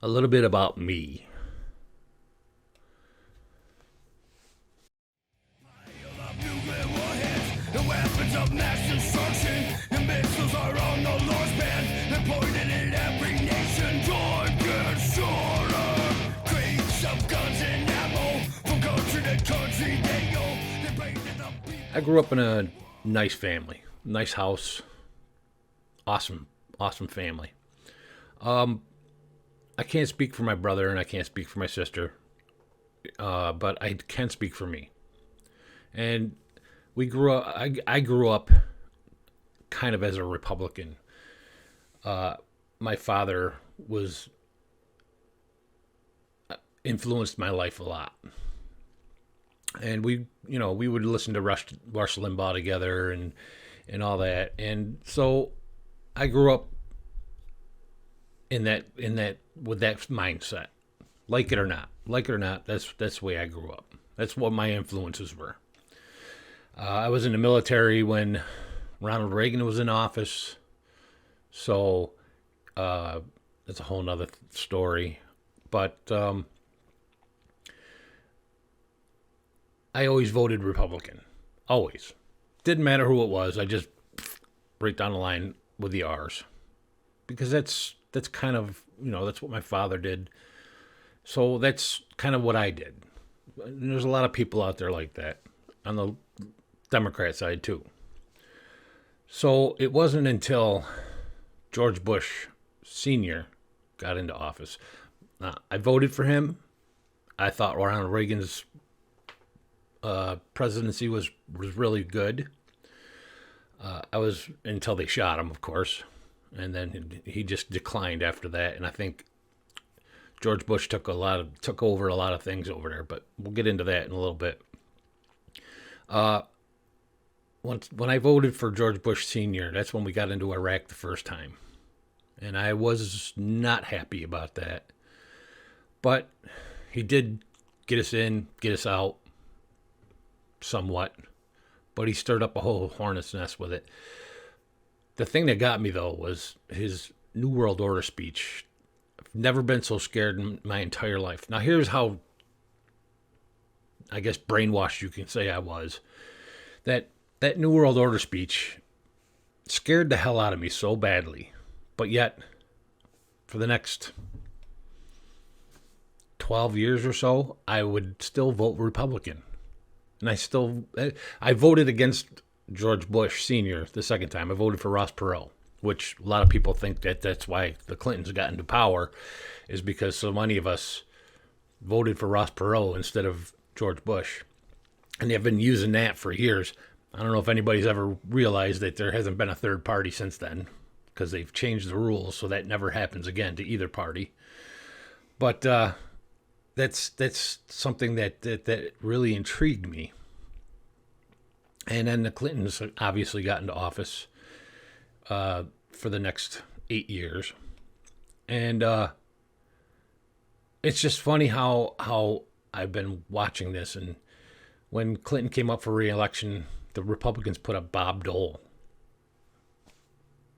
A little bit about me. Nuclear warheads, the weapons of mass destruction. The missiles are on the Lord's band. They're pointed at every nation. Time gets shorter. Crates of guns and ammo from country to country. They bring to the people. I grew up in a nice family, nice house, awesome family. I can't speak for my brother and I can't speak for my sister, but I can speak for me. And we grew up. I grew up kind of as a Republican. My father was influenced my life a lot, and we would listen to Rush Limbaugh together and all that, and so I grew up in that with that mindset. Like it or not, that's the way I grew up. That's what my influences were. I was in the military when Ronald Reagan was in office, so that's a whole nother story. But I always voted Republican, always. Didn't matter who it was. I just right down the line with the R's, because that's kind of that's what my father did. So that's kind of what I did. And there's a lot of people out there like that on the Democrat side too. So it wasn't until George Bush Sr. got into office. I voted for him. I thought Ronald Reagan's presidency was really good. I was until they shot him, of course, and then he just declined after that. And I think George Bush took over a lot of things over there. But we'll get into that in a little bit. When I voted for George Bush Sr., that's when we got into Iraq the first time. And I was not happy about that. But he did get us in, get us out, somewhat. But he stirred up a whole hornet's nest with it. The thing that got me, though, was his New World Order speech. I've never been so scared in my entire life. Now, here's how, I guess, brainwashed you can say I was. That New World Order speech scared the hell out of me so badly. But yet, for the next 12 years or so, I would still vote Republican. And I voted against George Bush Sr. the second time. I voted for Ross Perot, which a lot of people think that's why the Clintons got into power, is because so many of us voted for Ross Perot instead of George Bush. And they've been using that for years. I don't know if anybody's ever realized that there hasn't been a third party since then, because they've changed the rules so that never happens again to either party. But that's something that really intrigued me. And then the Clintons obviously got into office for the next 8 years. And it's just funny how I've been watching this. And when Clinton came up for re-election, the Republicans put up Bob Dole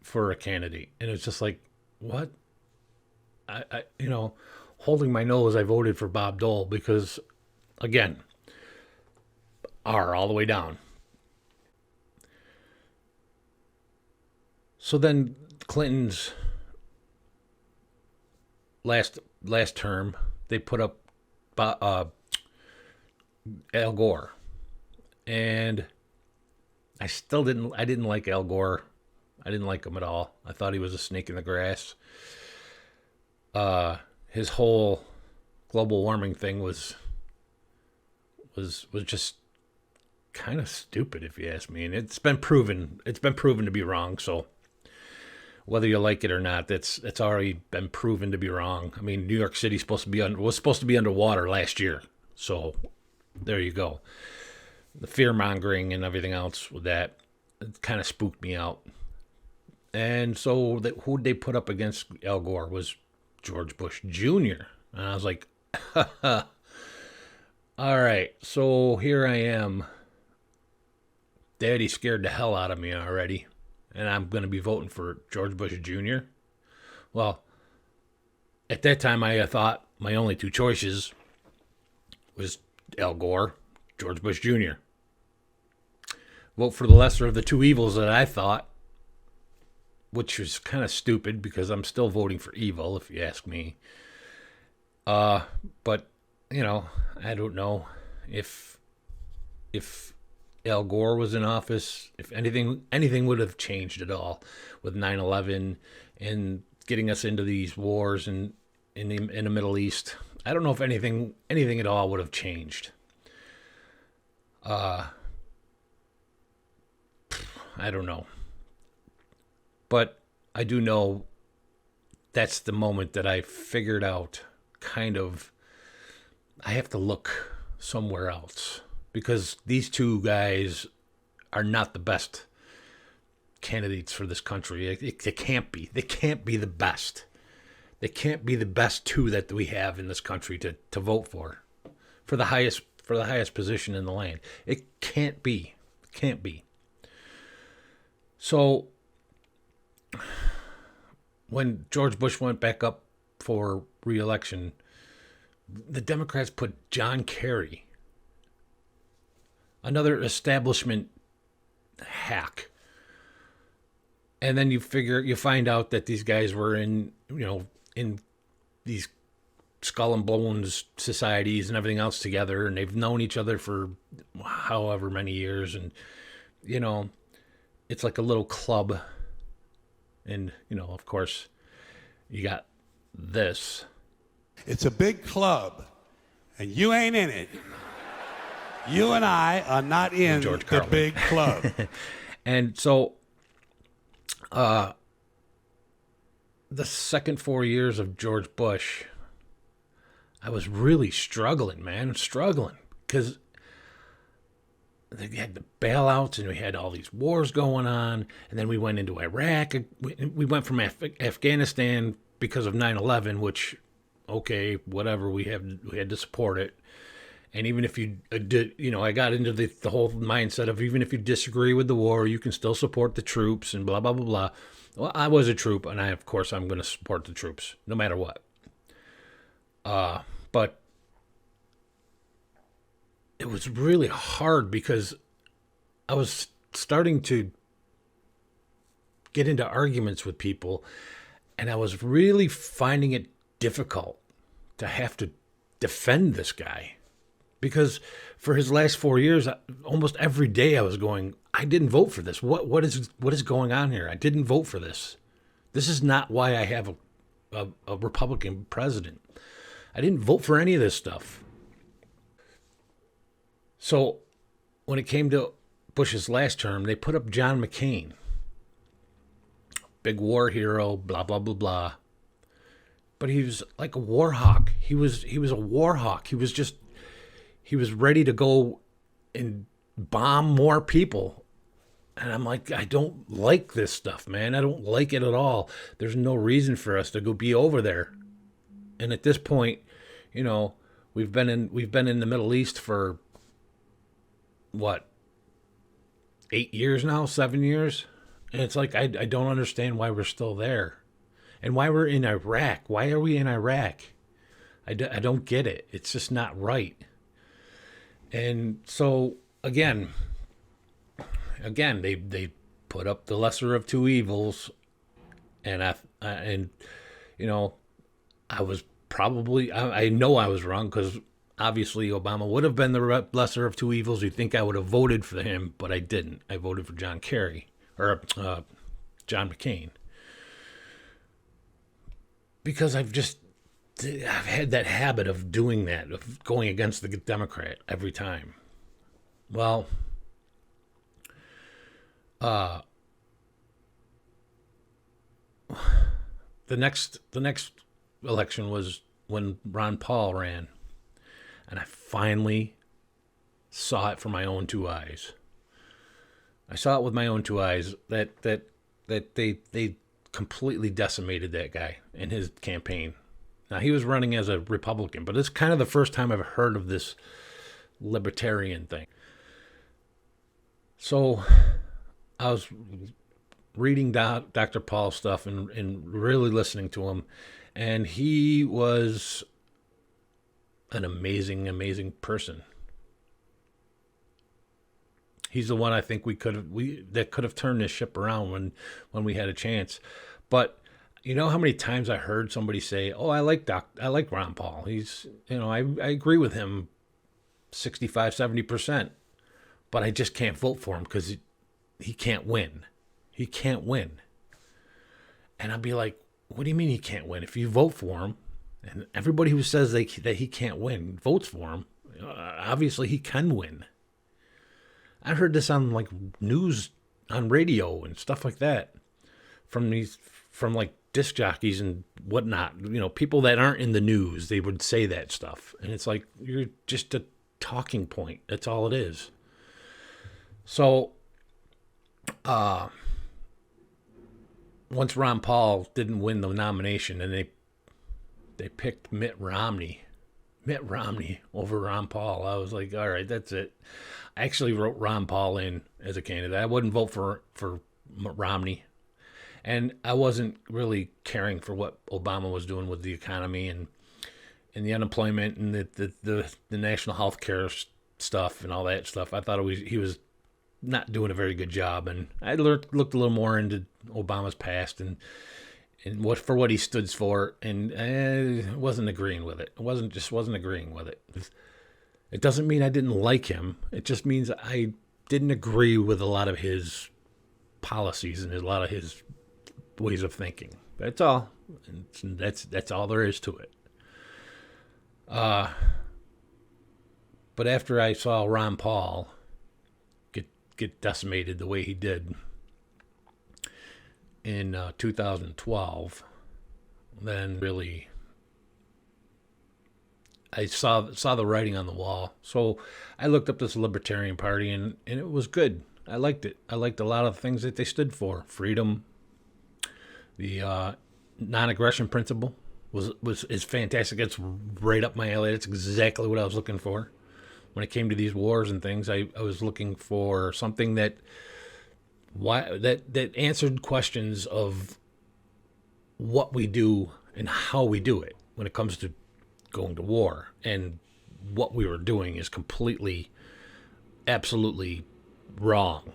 for a candidate. And it's just like, what? I holding my nose, I voted for Bob Dole because, again, R all the way down. So then Clinton's last term, they put up Al Gore. And I didn't like Al Gore. I didn't like him at all. I thought he was a snake in the grass. His whole global warming thing was just kind of stupid, if you ask me. And it's been proven to be wrong. So whether you like it or not, that's already been proven to be wrong. I mean, New York City was supposed to be underwater last year. So there you go. The fear mongering and everything else with that, it kind of spooked me out. And so who they put up against Al Gore was George Bush Jr. And I was like, all right, so here I am. Daddy scared the hell out of me already. And I'm going to be voting for George Bush Jr. Well, At that time, I thought my only two choices was Al Gore, George Bush Jr. Vote for the lesser of the two evils that I thought, which was kind of stupid because I'm still voting for evil, if you ask me. But I don't know if Al Gore was in office, if anything would have changed at all with 9/11 and getting us into these wars in the Middle East. I don't know if anything at all would have changed. I don't know. But I do know that's the moment that I figured out kind of I have to look somewhere else because these two guys are not the best candidates for this country. They can't be. They can't be the best. They can't be the best two that we have in this country to vote for the highest position in the land. It can't be. It can't be. So when George Bush went back up for re-election, the Democrats put John Kerry, another establishment hack. And then you find out that these guys were in these skull and bones societies and everything else together, and they've known each other for however many years, and it's like a little club. And of course, you got this. It's a big club, and you ain't in it. You and I are not in the big club. And so, the second 4 years of George Bush, I was really struggling, because they had the bailouts and we had all these wars going on, and then we went into Iraq. We went from Afghanistan because of 9/11, which, okay, whatever, we had to support it. And even if you did, I got into the whole mindset of even if you disagree with the war, you can still support the troops and blah, blah, blah, blah. Well, I was a troop, and of course, I'm going to support the troops no matter what. But it was really hard because I was starting to get into arguments with people, and I was really finding it difficult to have to defend this guy. Because for his last 4 years, almost every day I was going, I didn't vote for this. What is going on here? I didn't vote for this. This is not why I have a Republican president. I didn't vote for any of this stuff. So when it came to Bush's last term, they put up John McCain. Big war hero, blah, blah, blah, blah. But he was like a war hawk. He was a war hawk. He was ready to go and bomb more people. And I'm like, I don't like this stuff, man. I don't like it at all. There's no reason for us to go be over there. And at this point, we've been in the Middle East for what, 8 years now, 7 years? And it's like, I don't understand why we're still there. And why we're in Iraq. Why are we in Iraq? I don't get it. It's just not right. And so again, they put up the lesser of two evils, and I was probably, I know I was wrong, because obviously Obama would have been the lesser of two evils. You'd think I would have voted for him, but I didn't. I voted for John McCain, because I've had that habit of doing that, of going against the Democrat every time. Well, the next election was when Ron Paul ran, and I finally saw it for my own two eyes. I saw it with my own two eyes that they completely decimated that guy and his campaign. Now, he was running as a Republican, but it's kind of the first time I've heard of this libertarian thing. So I was reading Dr. Paul's stuff and really listening to him, And he was an amazing, amazing person. He's the one I think that could have turned this ship around when we had a chance. But you know how many times I heard somebody say, "Oh, I like Ron Paul. He's, I agree with him 65, 70%, but I just can't vote for him because he can't win. He can't win." And I'd be like, "What do you mean he can't win? If you vote for him, and everybody who says that he can't win votes for him, obviously he can win." I heard this on like news, on radio and stuff like that, from like disc jockeys and whatnot. People that aren't in the news, they would say that stuff, and it's like, you're just a talking point. That's all it is. So, once Ron Paul didn't win the nomination, and they picked Mitt Romney over Ron Paul, I was like, all right, that's it. I actually wrote Ron Paul in as a candidate. I wouldn't vote for Romney. And I wasn't really caring for what Obama was doing with the economy and the unemployment and the national health care stuff and all that stuff. I thought he was not doing a very good job. And I looked a little more into Obama's past and what he stood for, and I wasn't agreeing with it. I wasn't agreeing with it. It doesn't mean I didn't like him. It just means I didn't agree with a lot of his policies and a lot of his ways of thinking. That's all. And that's all there is to it. But after I saw Ron Paul get decimated the way he did in 2012, then really I saw the writing on the wall. So I looked up this Libertarian Party, and it was good. I liked it. I liked a lot of the things that they stood for. Freedom, the non-aggression principle is fantastic. It's right up my alley. That's exactly what I was looking for. When it came to these wars and things, I was looking for something that answered questions of what we do and how we do it when it comes to going to war. And what we were doing is completely, absolutely wrong.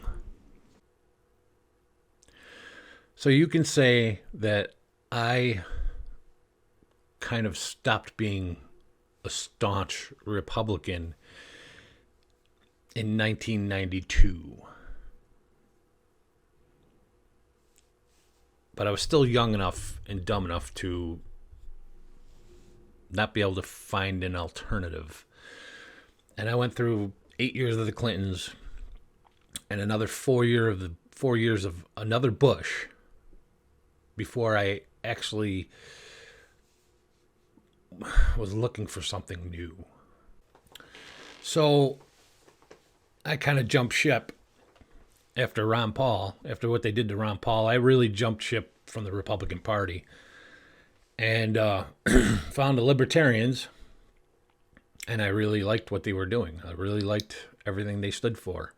So you can say that I kind of stopped being a staunch Republican in 1992. But I was still young enough and dumb enough to not be able to find an alternative. And I went through 8 years of the Clintons and another 4 years of another Bush before I actually was looking for something new. So I kind of jumped ship after Ron Paul. After what they did to Ron Paul, I really jumped ship from the Republican Party and found the Libertarians, and I really liked what they were doing. I really liked everything they stood for.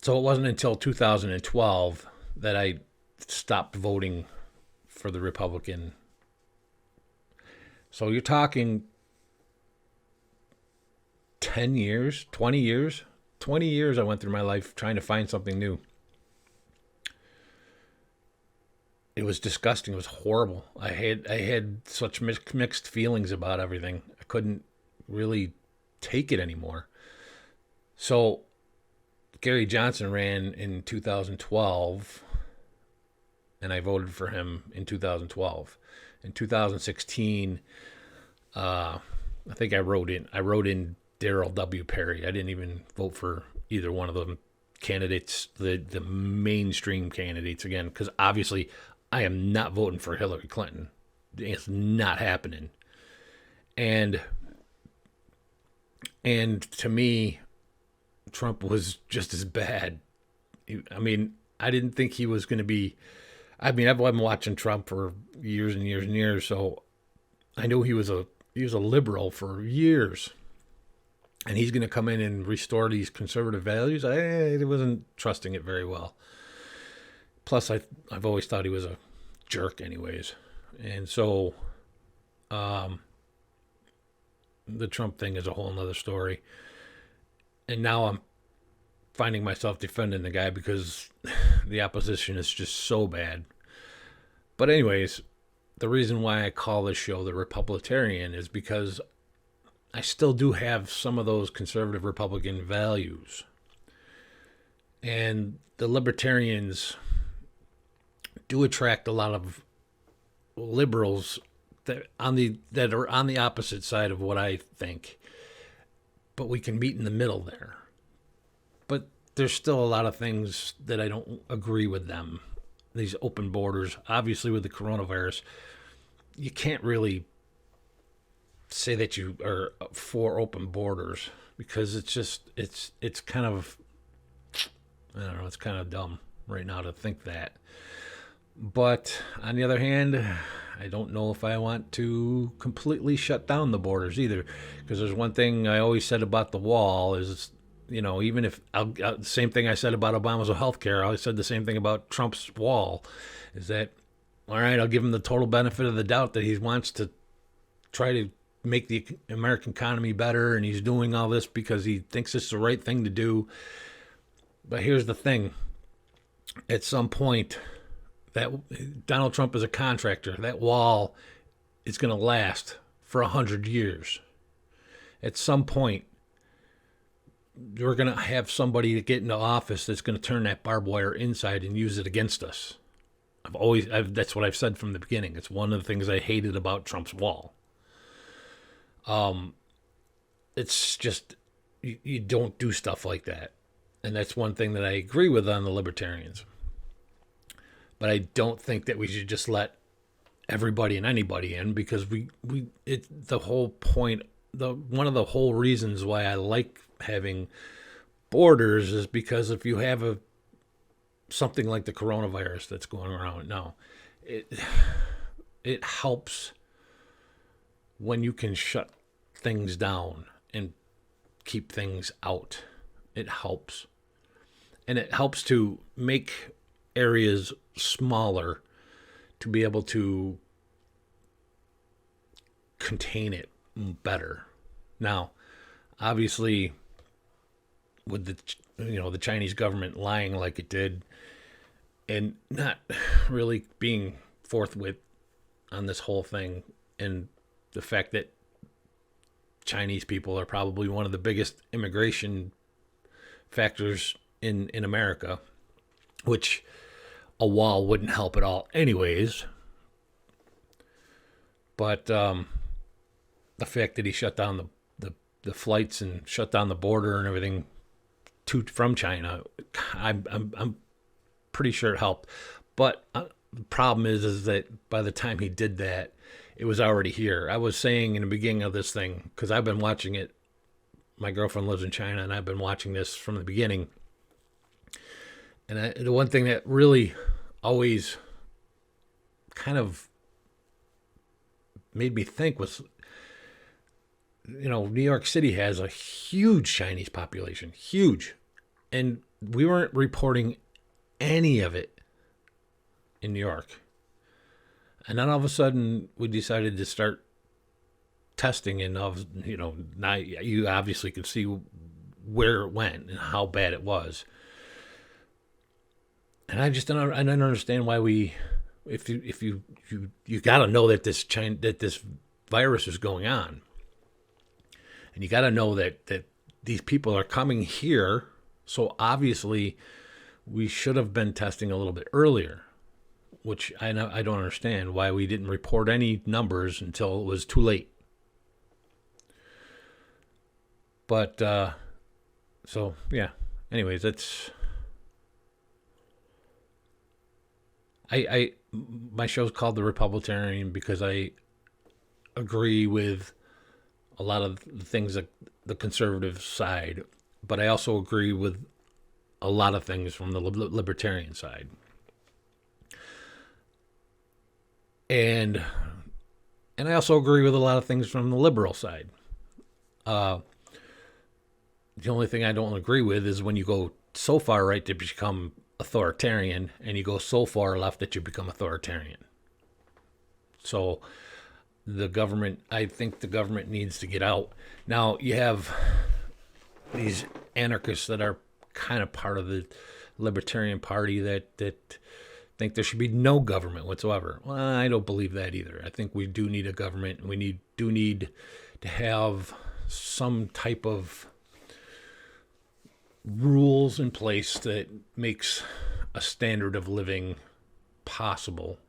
So it wasn't until 2012 that I stopped voting for the Republican. So you're talking 10 years, 20 years? 20 years I went through my life trying to find something new. It was disgusting. It was horrible. I had such mixed feelings about everything. I couldn't really take it anymore. So Gary Johnson ran in 2012, and I voted for him in 2012. In 2016, I think I wrote in Darrell W. Perry. I didn't even vote for either one of them candidates, the mainstream candidates, again, because obviously I am not voting for Hillary Clinton. It's not happening. And to me, Trump was just as bad. I mean, I didn't think he was going to be. I mean, I've been watching Trump for years and years and years, so I knew he was a liberal for years. And he's going to come in and restore these conservative values. I wasn't trusting it very well. Plus, I've always thought he was a jerk anyways. And so the Trump thing is a whole nother story. And now I'm finding myself defending the guy because the opposition is just so bad. But anyways, the reason why I call this show the RepubliTarian is because I still do have some of those conservative Republican values. And the libertarians do attract a lot of liberals that are on the opposite side of what I think. But we can meet in the middle there. But there's still a lot of things that I don't agree with them. These open borders, obviously with the coronavirus, you can't really say that you are for open borders because it's kind of, I don't know, it's kind of dumb right now to think that. But on the other hand, I don't know if I want to completely shut down the borders either, because there's one thing I always said about the wall is, you know, even if same thing I said about Obama's health care, I always said the same thing about Trump's wall, is that, all right, I'll give him the total benefit of the doubt that he wants to try to make the American economy better, and he's doing all this because he thinks it's the right thing to do. But here's the thing. At some point, that Donald Trump is a contractor. That wall is going to last for 100 years. At some point, we're going to have somebody to get into office that's going to turn that barbed wire inside and use it against us. That's what I've said from the beginning. It's one of the things I hated about Trump's wall. It's just, you don't do stuff like that. And that's one thing that I agree with on the libertarians. But I don't think that we should just let everybody and anybody in, because the whole point, one of the whole reasons why I like having borders is because if you have something like the coronavirus that's going around now, it helps when you can shut things down and keep things out. It helps. And it helps to make areas smaller to be able to contain it better. Now, obviously, with the Chinese government lying like it did and not really being forthwith on this whole thing, and the fact that Chinese people are probably one of the biggest immigration factors in America, which a wall wouldn't help at all anyways. But the fact that he shut down the flights and shut down the border and everything from China, I'm pretty sure it helped. But the problem is that by the time he did that, it was already here. I was saying in the beginning of this thing, because I've been watching it. My girlfriend lives in China, and I've been watching this from the beginning. And the one thing that really always kind of made me think was, New York City has a huge Chinese population, huge. And we weren't reporting any of it in New York. And then all of a sudden, we decided to start testing, and now you obviously could see where it went and how bad it was. And I just don't understand why if you got to know that this virus is going on, and you got to know that these people are coming here, so obviously we should have been testing a little bit earlier, which I don't understand why we didn't report any numbers until it was too late. But so yeah. Anyways, that's. My show's called The RepubliTarian because I agree with a lot of the things that the conservative side, but I also agree with a lot of things from the libertarian side. And I also agree with a lot of things from the liberal side. The only thing I don't agree with is when you go so far right to become authoritarian, and you go so far left that you become authoritarian. So I think the government needs to get out. Now, you have these anarchists that are kind of part of the Libertarian Party that think there should be no government whatsoever. Well, I don't believe that either. I think we do need a government. We do need to have some type of rules in place that makes a standard of living possible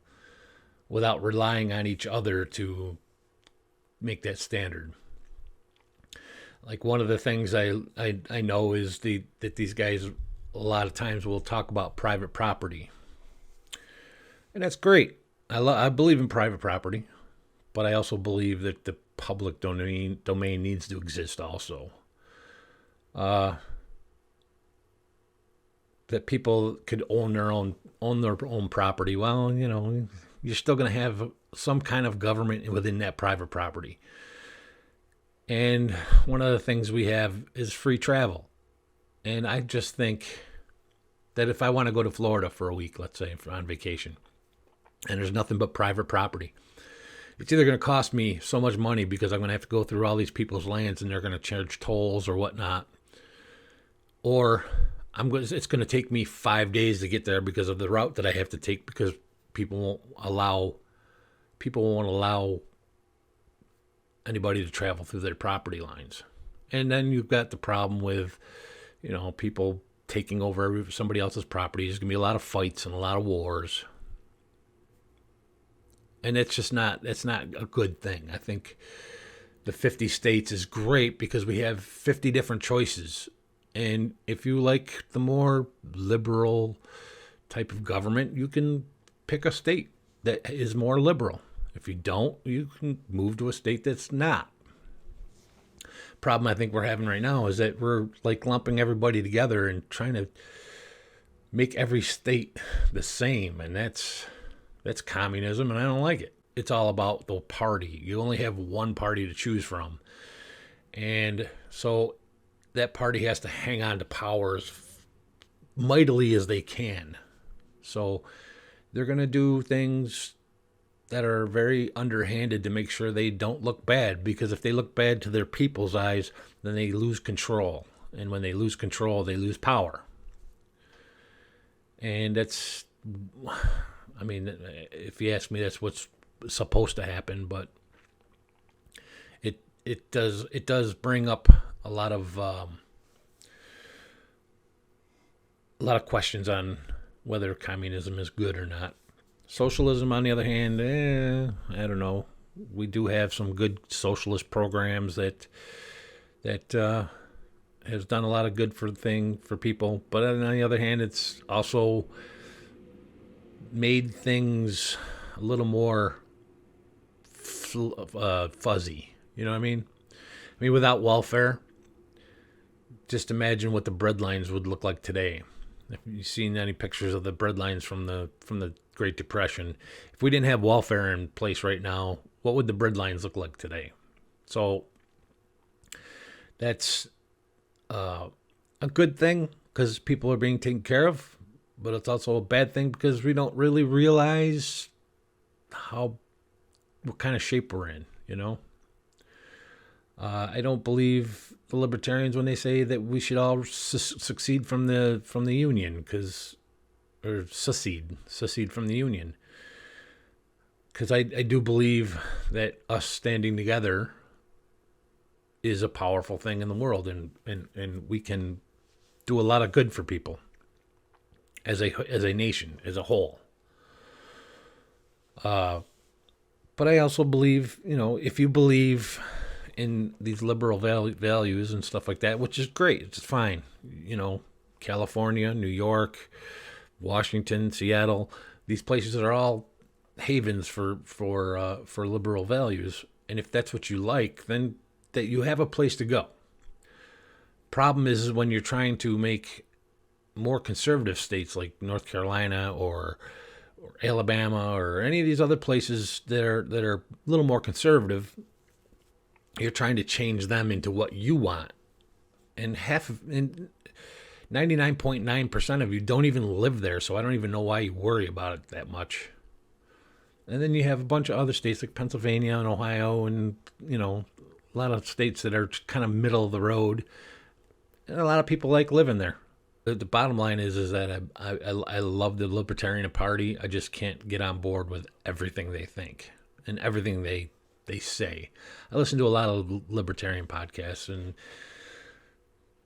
without relying on each other to make that standard. Like, one of the things I know is that these guys a lot of times will talk about private property. And that's great. I believe in private property, but I also believe that the public domain needs to exist also. That people could own their own property. Well, you're still going to have some kind of government within that private property. And one of the things we have is free travel. And I just think that if I want to go to Florida for a week, let's say, on vacation, and there's nothing but private property, it's either going to cost me so much money because I'm going to have to go through all these people's lands and they're going to charge tolls or whatnot, or it's going to take me 5 days to get there because of the route that I have to take, because people won't allow anybody to travel through their property lines. And then you've got the problem with, people taking over somebody else's property. There's going to be a lot of fights and a lot of wars. And that's not a good thing. I think the 50 states is great because we have 50 different choices. And if you like the more liberal type of government, you can pick a state that is more liberal. If you don't, you can move to a state that's not. Problem I think we're having right now is that we're like lumping everybody together and trying to make every state the same, and that's communism, and I don't like it. It's all about the party. You only have one party to choose from, and so that party has to hang on to power as mightily as they can. So they're going to do things that are very underhanded to make sure they don't look bad, because if they look bad to their people's eyes, then they lose control. And when they lose control, they lose power. And if you ask me, that's what's supposed to happen, but it does bring up a lot of questions on whether communism is good or not. Socialism, on the other hand, I don't know. We do have some good socialist programs that has done a lot of good for people. But on the other hand, it's also made things a little more fuzzy. You know what I mean? Without welfare, just imagine what the breadlines would look like today. If you've seen any pictures of the breadlines from the Great Depression, if we didn't have welfare in place right now, what would the breadlines look like today? So that's a good thing because people are being taken care of, but it's also a bad thing because we don't really realize what kind of shape we're in, I don't believe the libertarians when they say that we should all succeed from the union, or secede from the union, because I do believe that us standing together is a powerful thing in the world, and we can do a lot of good for people as a nation, as a whole. But I also believe, if you believe in these liberal values and stuff like that, which is great, it's fine. California, New York, Washington, Seattle, these places are all havens for liberal values. And if that's what you like, then that you have a place to go. Problem is when you're trying to make more conservative states like North Carolina or Alabama or any of these other places that are a little more conservative, you're trying to change them into what you want. And 99.9% of you don't even live there, so I don't even know why you worry about it that much. And then you have a bunch of other states like Pennsylvania and Ohio and, a lot of states that are kind of middle of the road. And a lot of people like living there. The bottom line is that I love the Libertarian Party. I just can't get on board with everything they think and everything they say. I listen to a lot of libertarian podcasts, and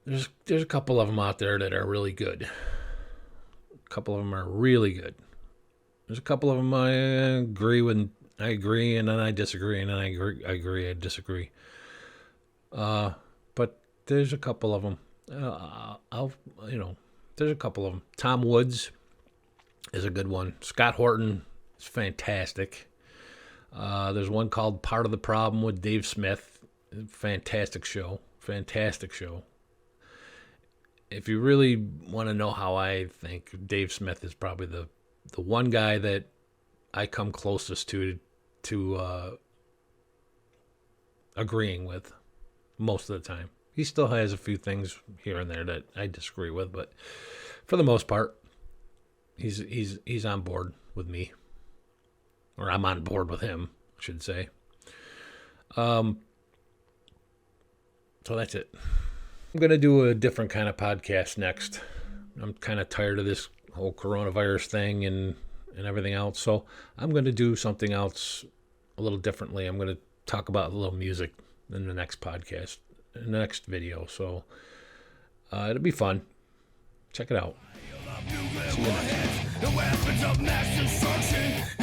there's a couple of them out there that are really good. A couple of them are really good. There's a couple of them I agree, and then I disagree, and then I agree, I disagree. But there's a couple of them. There's a couple of them. Tom Woods is a good one. Scott Horton is fantastic. There's one called Part of the Problem with Dave Smith. Fantastic show. If you really want to know how I think, Dave Smith is probably the one guy that I come closest to agreeing with most of the time. He still has a few things here and there that I disagree with, but for the most part, he's on board with me, or I'm on board with him, I should say. So that's it. I'm gonna do a different kind of podcast next. I'm kind of tired of this whole coronavirus thing and everything else, so I'm gonna do something else a little differently. I'm gonna talk about a little music in the next podcast. In the next video, so it'll be fun. Check it out. See you next time.